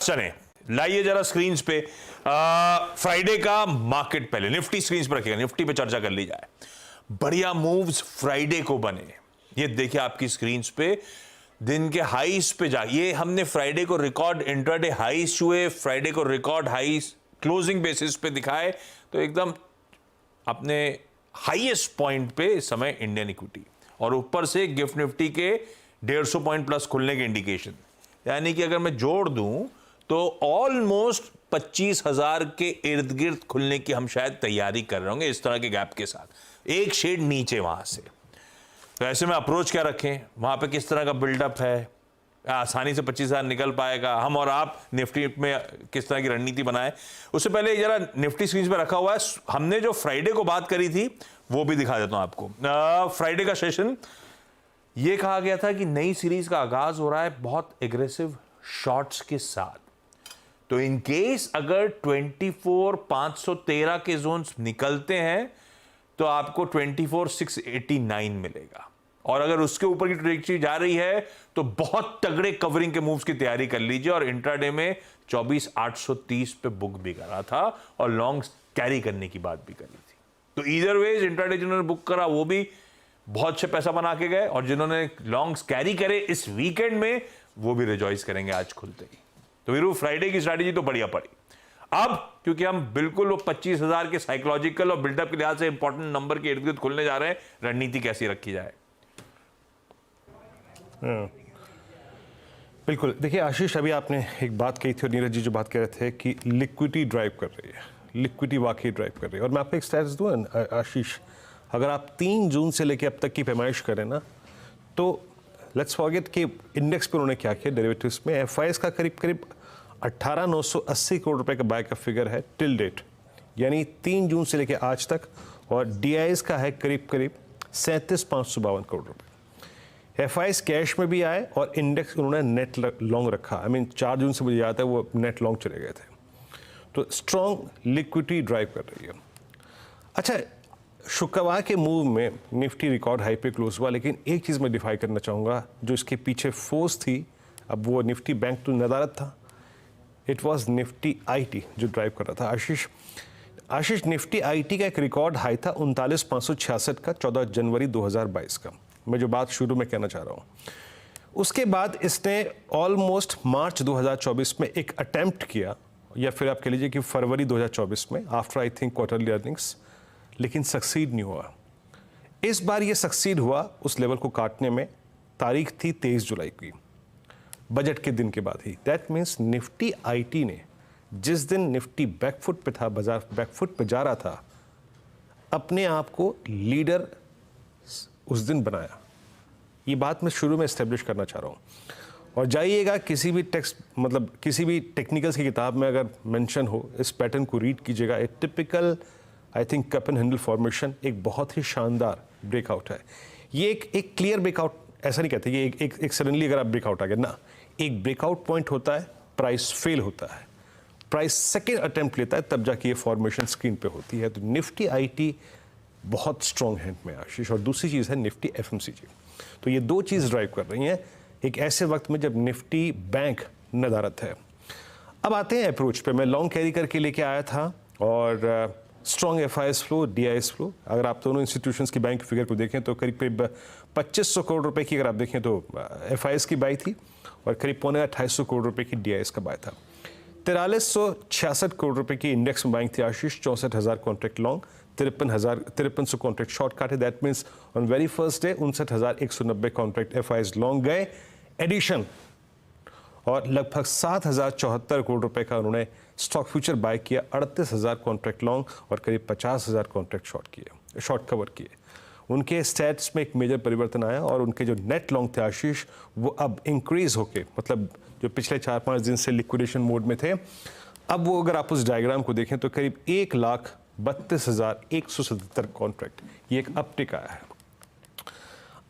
चले लाइए जरा स्क्रीन पे फ्राइडे का मार्केट। पहले निफ्टी स्क्रीन पे रखिएगा, निफ्टी पे चर्चा कर ली जाए। बढ़िया मूव्स फ्राइडे को बने, ये देखिए आपकी स्क्रीन पे दिन के हाईस पे जा। ये हमने फ्राइडे को रिकॉर्ड इंट्राडे हाईस छुए, फ्राइडे को रिकॉर्ड हाईस क्लोजिंग बेसिस पे दिखाए, तो एकदम अपने हाईएस्ट पॉइंट पे इस समय इंडियन इक्विटी, और ऊपर से गिफ्ट निफ्टी के 150 पॉइंट प्लस खुलने के इंडिकेशन। यानी कि अगर मैं जोड़ दूं तो ऑलमोस्ट 25,000 के इर्द गिर्द खुलने की हम शायद तैयारी कर रहे होंगे इस तरह के गैप के साथ, एक शेड नीचे वहां से। तो ऐसे में अप्रोच क्या रखें, वहां पे किस तरह का बिल्डअप है, आसानी से 25,000 निकल पाएगा, हम और आप निफ्टी में किस तरह की रणनीति बनाए। उससे पहले जरा निफ्टी स्क्रीन पे रखा हुआ है, हमने जो फ्राइडे को बात करी थी वो भी दिखा देता हूं आपको। फ्राइडे का सेशन ये कहा गया था कि नई सीरीज का आगाज हो रहा है बहुत एग्रेसिव शॉर्ट्स के साथ। तो इन केस अगर 24,513 के जोन्स निकलते हैं तो आपको 24,689 मिलेगा, और अगर उसके ऊपर की ट्रेजेक्टरी जा रही है तो बहुत तगड़े कवरिंग के मूव्स की तैयारी कर लीजिए। और इंट्राडे में 24,830 पे बुक भी करा था और लॉन्ग कैरी करने की बात भी करी थी। तो ईदर वेज इंट्राडे जिन्होंने बुक करा वो भी बहुत अच्छे पैसा बना के गए, और जिन्होंने लॉन्ग्स कैरी करे इस वीकेंड में वो भी रिजॉइस करेंगे आज खुलते ही। तो वीरू फ्राइडे की स्ट्रैटेजी तो बढ़िया पड़ी। अब क्योंकि हम बिल्कुल वो 25,000 के साइकोलॉजिकल और बिल्डअप के लिहाज से इंपॉर्टेंट नंबर के इर्द गिर्द खुलने जा रहे हैं, रणनीति कैसी रखी जाए। बिल्कुल, देखिए आशीष, अभी आपने एक बात कही थी और नीरज जी जो बात कह रहे थे कि लिक्विडिटी ड्राइव कर रही है, लिक्विडिटी वाकई ड्राइव कर रही है। और मैं आपको एक स्टैट्स दूं आशीष, अगर आप 3 जून से लेकर अब तक की पैमाइश करें ना, तो लेट्स फॉरगेट कि इंडेक्स पर उन्होंने क्या किया डेरिवेटिव्स में। एफआईएस का करीब करीब 18,980 करोड़ रुपए का बाय का फिगर है टिल डेट, यानी 3 जून से लेकर आज तक। और डीआईएस का है करीब करीब 37,552 करोड़ रुपए। एफआईएस कैश में भी आए और इंडेक्स उन्होंने नेट लॉन्ग रखा। आई मीन 4 जून से मुझे याद है वो नेट लॉन्ग चले गए थे। तो स्ट्रॉन्ग लिक्विडिटी ड्राइव कर रही है। अच्छा, शुक्रवार के मूव में निफ्टी रिकॉर्ड हाई पे क्लोज हुआ, लेकिन एक चीज़ मैं डिफाई करना चाहूँगा जो इसके पीछे फोर्स थी। अब वो निफ्टी बैंक टू नदारत था, इट वाज निफ्टी आईटी जो ड्राइव कर रहा था। आशीष निफ्टी आईटी का एक रिकॉर्ड हाई था 39,566 का 14 जनवरी 2022 का, मैं जो बात शुरू में कहना चाह रहा हूँ। उसके बाद इसने ऑलमोस्ट मार्च 2024 में एक अटेम्प्ट किया, या फिर आप कह लीजिए कि फरवरी 2024 में, after I think quarterly earnings, लेकिन सक्सीड नहीं हुआ। इस बार ये सक्सीड हुआ उस लेवल को काटने में। तारीख थी 23 जुलाई की, बजट के दिन के बाद ही। दैट मीन्स निफ्टी आईटी ने जिस दिन निफ्टी बैकफुट पे था, बाजार बैकफुट पे जा रहा था, अपने आप को लीडर उस दिन बनाया। ये बात मैं शुरू में एस्टेब्लिश करना चाह रहा हूँ। और जाइएगा किसी भी टेक्स्ट, मतलब किसी भी टेक्निकल्स की किताब में अगर मेंशन हो, इस पैटर्न को रीड कीजिएगा। एक typical I think cup and handle formation, एक बहुत ही शानदार ब्रेकआउट है। ये एक क्लियर ब्रेकआउट, ऐसा नहीं कहते कि एक सडनली अगर आप ब्रेकआउट आ गया ना, एक ब्रेकआउट पॉइंट होता है, प्राइस फेल होता है, प्राइस सेकेंड अटेम्प्ट लेता है, तब जाके ये फॉर्मेशन स्क्रीन पे होती है। तो निफ्टी आईटी बहुत स्ट्रॉन्ग हैंड में आशीष, और दूसरी चीज़ है निफ्टी एफएमसीजी। तो ये दो चीज़ ड्राइव कर रही हैं एक ऐसे वक्त में जब निफ्टी बैंक नदारत है। अब आते हैं अप्रोच पे। मैं लॉन्ग कैरी करके लेके आया था, और strong FIS flow, DIIs flow, अगर आप दोनों इंस्टीट्यूशंस की बैंक फिगर को देखें तो करीब करीब 2,500 करोड़ रुपए की अगर आप देखें तो एफआईएस की बाई थी, और करीब 2,500 करोड़ रुपए की डीआईएस का बाय था। 4366 करोड़ रुपए की इंडेक्स में बाइंग थी आशीष, 64,000 कॉन्ट्रैक्ट लॉन्ग, 53,000 कॉन्ट्रैक्ट शॉर्ट काटे। That means on very first day 59,190 contract FIS long गए एडिशन, और लगभग 7,074 करोड़ रुपए का उन्होंने स्टॉक फ्यूचर बाय किया, 38,000 कॉन्ट्रैक्ट लॉन्ग और करीब 50,000 कॉन्ट्रैक्ट शॉर्ट कवर किए। उनके स्टैट्स में एक मेजर परिवर्तन आया, और उनके जो नेट लॉन्ग थे आशीष, वो अब इंक्रीज होके, मतलब जो पिछले 4-5 दिन से लिक्विडेशन मोड में थे, अब वो अगर आप उस डायग्राम को देखें तो करीब 1,32,177 कॉन्ट्रैक्ट, ये एक अपटिक आया है।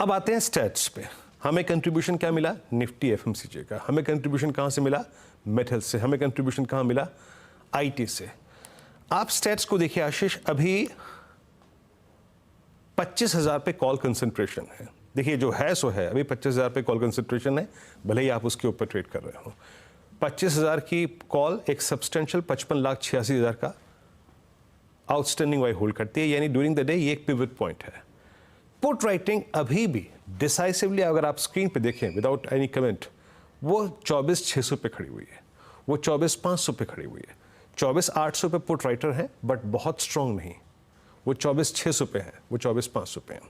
अब आते हैं स्टैट्स पे। हमें कंट्रीब्यूशन क्या मिला? निफ्टी एफएमसीजी का। हमें कंट्रीब्यूशन कहाँ से मिला? मेटल से। हमें कंट्रीब्यूशन कहाँ मिला? आईटी से। आप स्टैट्स को देखिए आशीष, अभी 25,000 पे कॉल कंसंट्रेशन है। देखिए जो है सो है, अभी 25,000 पे कॉल कंसंट्रेशन है, भले ही आप उसके ऊपर ट्रेड कर रहे हो। 25,000 की कॉल एक सब्सटेंशियल 55,86,000 का आउटस्टैंडिंग वाई होल्ड करती है, यानी ड्यूरिंग द डे ये एक पिवट पॉइंट है। पुट राइटिंग अभी भी डिसाइसिवली अगर आप स्क्रीन पे देखें विदाउट एनी कमेंट, वो 24,600 पे खड़ी हुई है, वो 24,500 पे खड़ी हुई है। 24,800 पे पुट राइटर है बट बहुत स्ट्रॉन्ग नहीं, वो 24,600 पे है, वो 24,500 पे है।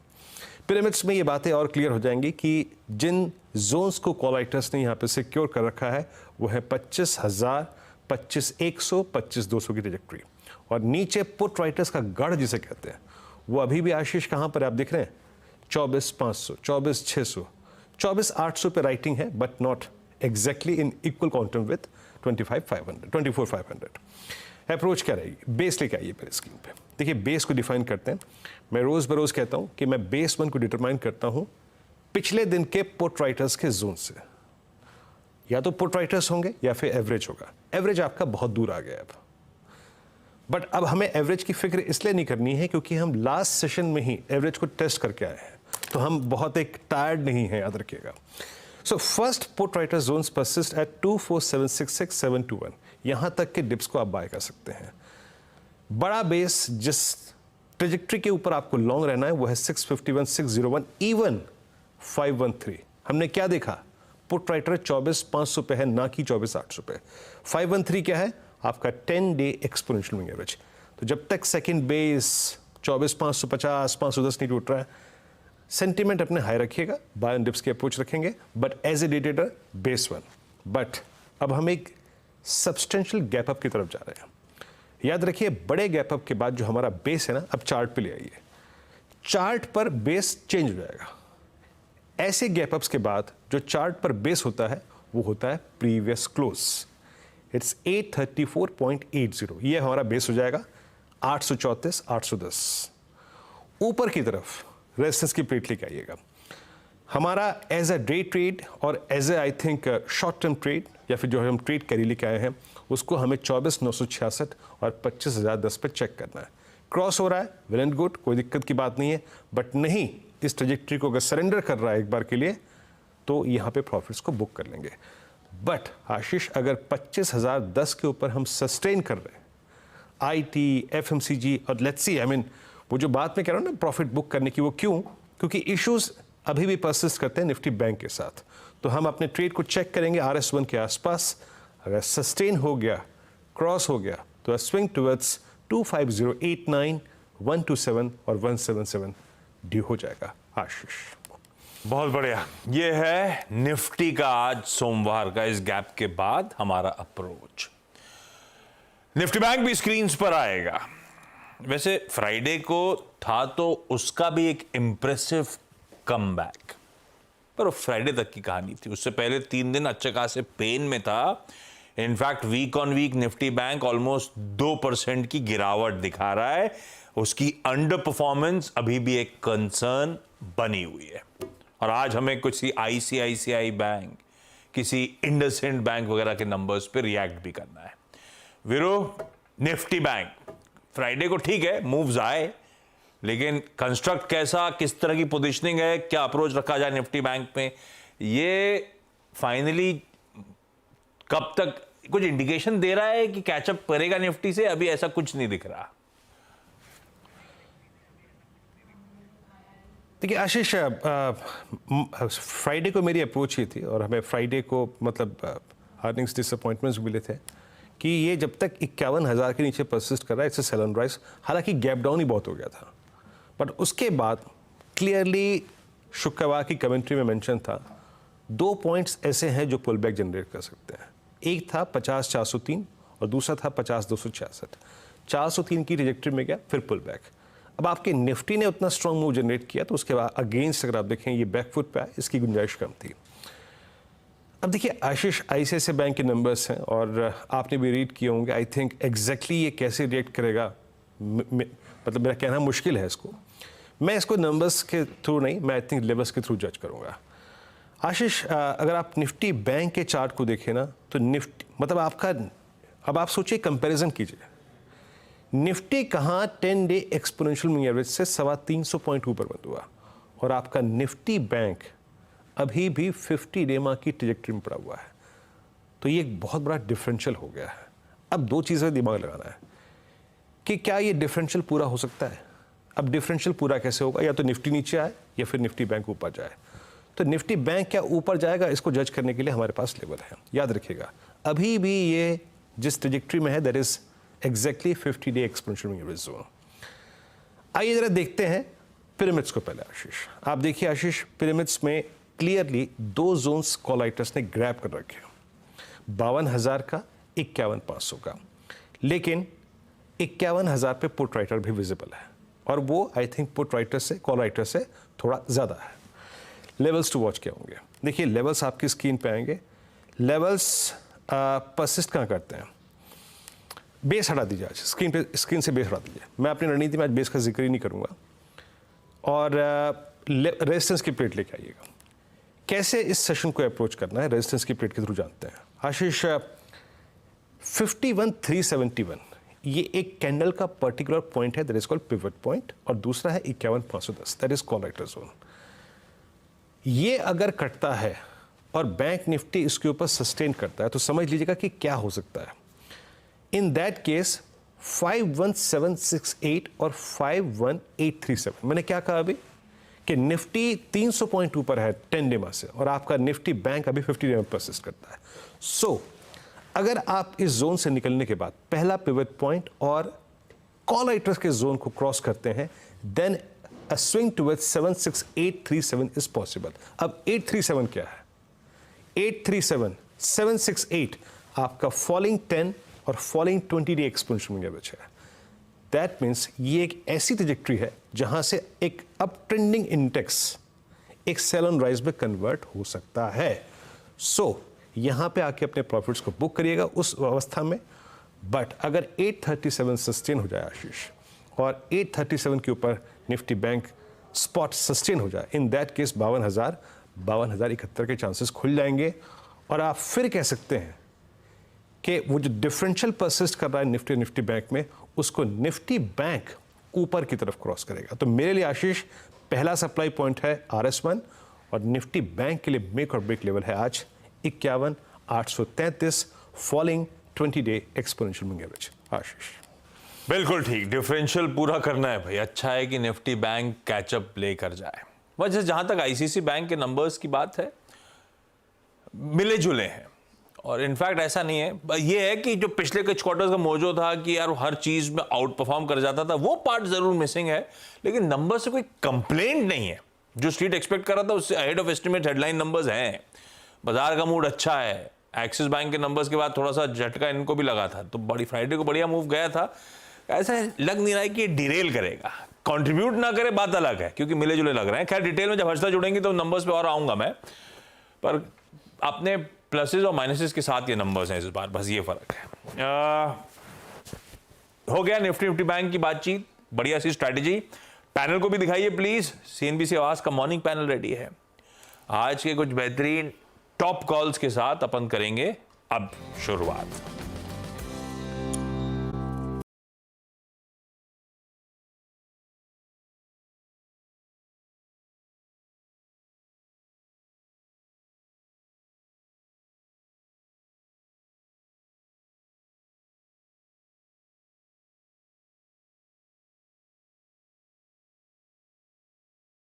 पिरामिड्स में ये बातें और क्लियर हो जाएंगी कि जिन जोन्स को कॉल राइटर्स ने यहाँ पे सिक्योर कर रखा है वो है 25,000, 25,100, 25,200 की ट्रैजेक्टरी, और नीचे पुट राइटर्स का गढ़ जिसे कहते हैं वो अभी भी आशीष कहाँ पर आप देख रहे हैं, 24,500, 24,600, 24,800 पे राइटिंग है but not exactly in equal quantum with 25,500, 24,500। Approach क्या रहेगी, बेस लेके आइए पहले स्क्रीन पे। देखिए बेस को डिफाइन करते हैं। मैं रोज बरोज कहता हूं कि मैं बेस 1 को डिटरमाइन करता हूं पिछले दिन के पुट राइटर्स के जोन से। या तो पुट राइटर्स होंगे या फिर एवरेज होगा। एवरेज आपका बहुत दूर आ गया अब, बट अब हमें एवरेज की फिक्र इसलिए नहीं करनी है क्योंकि हम लास्ट सेशन में ही एवरेज को टेस्ट करके आए हैं, तो हम बहुत एक टायर्ड नहीं है, याद रखिएगा। So first put writer zones persist at 24,766,721। यहां तक के डिप्स को आप बाय कर सकते हैं। बड़ा बेस जिस ट्रेजेक्ट्री के ऊपर आपको लॉन्ग रहना है वो है 651, 601, इवन 513। हमने क्या देखा, पुट राइटर 24,500 पे है ना कि 24,800 पे। 513 क्या है, आपका 10 डे एक्सपोनेंशियल मूविंग एवरेज। तो जब तक सेकंड बेस 24,550, 510 नहीं टूट रहा है, सेंटीमेंट अपने हाई रखिएगा, बाय ऑन डिप्स की अप्रोच रखेंगे, but as a day trader base 1। बट अब हम एक सब्सटेंशियल गैप अप की तरफ जा रहे हैं। याद रखिए बड़े गैप अप के बाद जो हमारा बेस है ना, अब चार्ट पे ले आइए, चार्ट पर बेस चेंज हो जाएगा। ऐसे गैप अप्स के बाद जो चार्ट पर बेस होता है वो होता है प्रीवियस क्लोज। इट्स 834.80, ये हमारा बेस हो जाएगा 834, 810। ऊपर की तरफ रेजिस्टेंस की प्लेट लेके आइएगा। हमारा एज अ डे ट्रेड और as a I think short term trade या फिर जो हम ट्रेड कैरी लेके आए हैं उसको हमें 24,966 और 25,010 पे चेक करना है। क्रॉस हो रहा है, वेल एंड गुड, कोई दिक्कत की बात नहीं है, बट नहीं इस ट्रेजेक्ट्री को अगर सरेंडर कर रहा है एक बार के लिए तो यहाँ पे प्रॉफिट्स को बुक कर लेंगे। बट आशीष अगर 25,010 के ऊपर हम सस्टेन कर रहे हैं आईटी, एफएमसीजी और लेट्स सी, आई मीन वो जो बात मैं कह रहा हूँ ना प्रॉफिट बुक करने की, वो क्यों, क्योंकि इश्यूज अभी भी परसिस्ट करते हैं निफ्टी बैंक के साथ। तो हम अपने ट्रेड को चेक करेंगे RS1 के आसपास, अगर सस्टेन हो गया, क्रॉस हो गया तो स्विंग टुवर्ड्स 25089, 127 और 177 ड्यू हो जाएगा। आशीष बहुत बढ़िया, ये है निफ्टी का आज सोमवार का इस गैप के बाद हमारा अप्रोच। निफ्टी बैंक भी स्क्रीन्स पर आएगा। वैसे फ्राइडे को था तो उसका भी एक इंप्रेसिव कमबैक, पर वो फ्राइडे तक की कहानी थी। उससे पहले 3 दिन अच्छे खासे पेन में था। In fact week on week Nifty bank almost 2% की गिरावट दिखा रहा है। उसकी अंडर परफॉर्मेंस अभी भी एक कंसर्न बनी हुई है। और आज हमें कुछ ICICI बैंक, किसी इंडसइंड बैंक वगैरह के नंबर्स पे रिएक्ट भी करना है। वीरो, निफ्टी बैंक फ्राइडे को ठीक है मूव्स आए, लेकिन कंस्ट्रक्ट कैसा, किस तरह की पोजीशनिंग है, क्या अप्रोच रखा जाए निफ्टी बैंक में, ये फाइनली कब तक कुछ इंडिकेशन दे रहा है कि कैचअप करेगा निफ्टी से? अभी ऐसा कुछ नहीं दिख रहा। देखिए आशीष, फ्राइडे को मेरी अप्रोच ही थी और हमें फ्राइडे को मतलब अर्निंग्स डिसअपॉइंटमेंट्स मिले थे कि ये जब तक 51,000 के नीचे परसिस्ट कर रहा है, इट्स सेल ऑन राइज। हालांकि गैप डाउन ही बहुत हो गया था, बट उसके बाद क्लियरली शुक्रवार की कमेंट्री में मेंशन था 2 पॉइंट्स ऐसे हैं जो पुल बैक जनरेट कर सकते हैं। एक था 50,403 और दूसरा था 50,266। 403 की ट्रैजेक्टरी में गया, फिर पुल बैक। अब आपके निफ्टी ने उतना स्ट्रॉन्ग मूव जनरेट किया तो उसके बाद अगेंस्ट अगर आप देखें ये बैकफुट पे आया, इसकी गुंजाइश कम थी। अब देखिए आशीष, ICICI बैंक के नंबर्स हैं और आपने भी रीड किए होंगे। आई थिंक एग्जैक्टली ये कैसे रिएक्ट करेगा मतलब मेरा कहना मुश्किल है इसको। मैं इसको नंबर्स के थ्रू नहीं, मैं आई थिंक लेवल्स के थ्रू जज करूँगा। आशीष, अगर आप निफ्टी बैंक के चार्ट को देखें ना तो निफ्टी मतलब आपका, अब आप सोचिए कंपैरिजन कीजिए, निफ्टी कहाँ 10 डे एक्सपोनेंशियल मूविंग एवरेज से 350 पॉइंट ऊपर बंद हुआ और आपका निफ्टी बैंक अभी भी 50 डे माह की ट्रैजेक्टरी में पड़ा हुआ है। तो ये एक बहुत बड़ा डिफरेंशियल हो गया है। अब दो चीज़ें दिमाग लगाना है कि क्या ये डिफरेंशियल पूरा हो सकता है। अब डिफरेंशियल पूरा कैसे होगा, या तो निफ्टी नीचे आए या फिर निफ्टी बैंक ऊपर जाए। तो निफ्टी बैंक क्या ऊपर जाएगा, इसको जज करने के लिए हमारे पास लेवल है। याद रखिएगा अभी भी ये जिस ट्रेजेक्ट्री में है that is exactly 50-day exponential moving average zone. आइए जरा देखते हैं पिरामिड्स को पहले। आशीष आप देखिए, आशीष पिरामिड्स में क्लियरली दो जोन्स कॉलाइटर्स ने ग्रैब कर रखे, 52,000 का, 51,500 का, लेकिन 51,000 पे पुट राइटर भी विजिबल है और वो आई थिंक पुट राइटर से कॉल राइटर से थोड़ा ज़्यादा है। लेवल्स टू वॉच क्या होंगे, देखिए लेवल्स आपकी स्क्रीन पे आएंगे। लेवल्स परसिस्ट कहाँ करते हैं, बेस हटा दीजिए, आज स्क्रीन से बेस हटा दीजिए। मैं अपनी रणनीति में आज बेस का जिक्र ही नहीं करूँगा और रेजिस्टेंस की प्लेट लेके आइएगा। कैसे इस सेशन को अप्रोच करना है रेजिस्टेंस की प्लेट के थ्रू जानते हैं। आशीष 51,371 ये एक कैंडल का पर्टिकुलर पॉइंट है that is called pivot point, और दूसरा है 51,510 that is call writer zone. ये अगर कटता है और बैंक निफ्टी इसके ऊपर सस्टेन करता है तो समझ लीजिएगा कि क्या हो सकता है। इन दैट केस 51,768 और 51,837, मैंने क्या कहा अभी कि निफ्टी 300 पॉइंट ऊपर है 10 डे से और आपका निफ्टी बैंक अभी 50 डे में परसिस्ट करता है। सो अगर आप इस जोन से निकलने के बाद पहला पिवट पॉइंट और कॉल राइटर्स के जोन को क्रॉस करते हैं then a swing towards 76837 is possible. अब 837 क्या है, 837 768 आपका फॉलिंग 10 और falling 20 day exponential moving average है। दैट मीन्स ये एक ऐसी ट्रैजेक्टरी है जहां से एक अप ट्रेंडिंग इंडेक्स एक सेल ऑन राइज में कन्वर्ट हो सकता है। सो यहां पे आके अपने प्रॉफिट्स को बुक करिएगा उस अवस्था में। बट अगर 837 सस्टेन हो जाए आशीष और 837 के ऊपर निफ्टी बैंक स्पॉट सस्टेन हो जाए, इन दैट केस 52,071 के चांसेस खुल जाएंगे और आप फिर कह सकते हैं कि वो जो डिफरेंशियल परसिस्ट कर रहा है निफ्टी बैंक में, उसको निफ्टी बैंक ऊपर की तरफ क्रॉस करेगा। तो मेरे लिए आशीष पहला सप्लाई पॉइंट है RS1 और निफ्टी बैंक के लिए मेक और ब्रेक लेवल है आज 51,833 falling 20 day exponential moving average. Ashish बिल्कुल ठीक, डिफरेंशियल पूरा करना है भाई। अच्छा है कि निफ्टी बैंक कैचअप लेकर जाए। वजह जहां तक आईसीसी बैंक के नंबर्स की बात है, मिले जुले हैं और इनफैक्ट ऐसा नहीं है, ये है कि जो पिछले कुछ क्वार्टर्स का मोजो था कि यार हर चीज में आउट परफॉर्म कर जाता था, वो पार्ट जरूर मिसिंग है, लेकिन नंबर से कोई कंप्लेंट नहीं है। जो स्ट्रीट एक्सपेक्ट कर रहा था उससे ahead of estimate headline numbers हैं। बाजार का मूड अच्छा है। एक्सिस बैंक के नंबर्स के बाद थोड़ा सा झटका इनको भी लगा था, तो बड़ी फ्राइडे को बढ़िया मूव गया था। ऐसा लग नहीं रहा है कि ये डिरेल करेगा, कंट्रीब्यूट ना करे बात अलग है, क्योंकि मिले जुले लग रहे हैं। खैर डिटेल में जब हर्षदा जुड़ेंगी तो नंबर्स पे और आऊंगा मैं, पर अपने प्लसेस और माइनसेस के साथ ये नंबर्स हैं इस बार, बस ये फर्क है। हो गया निफ्टी बैंक की बातचीत, बढ़िया सी स्ट्रैटेजी। पैनल को भी दिखाइए प्लीज। CNBC आवाज का मॉर्निंग पैनल रेडी है। आज के कुछ बेहतरीन टॉप कॉल्स के साथ अपन करेंगे अब शुरुआत।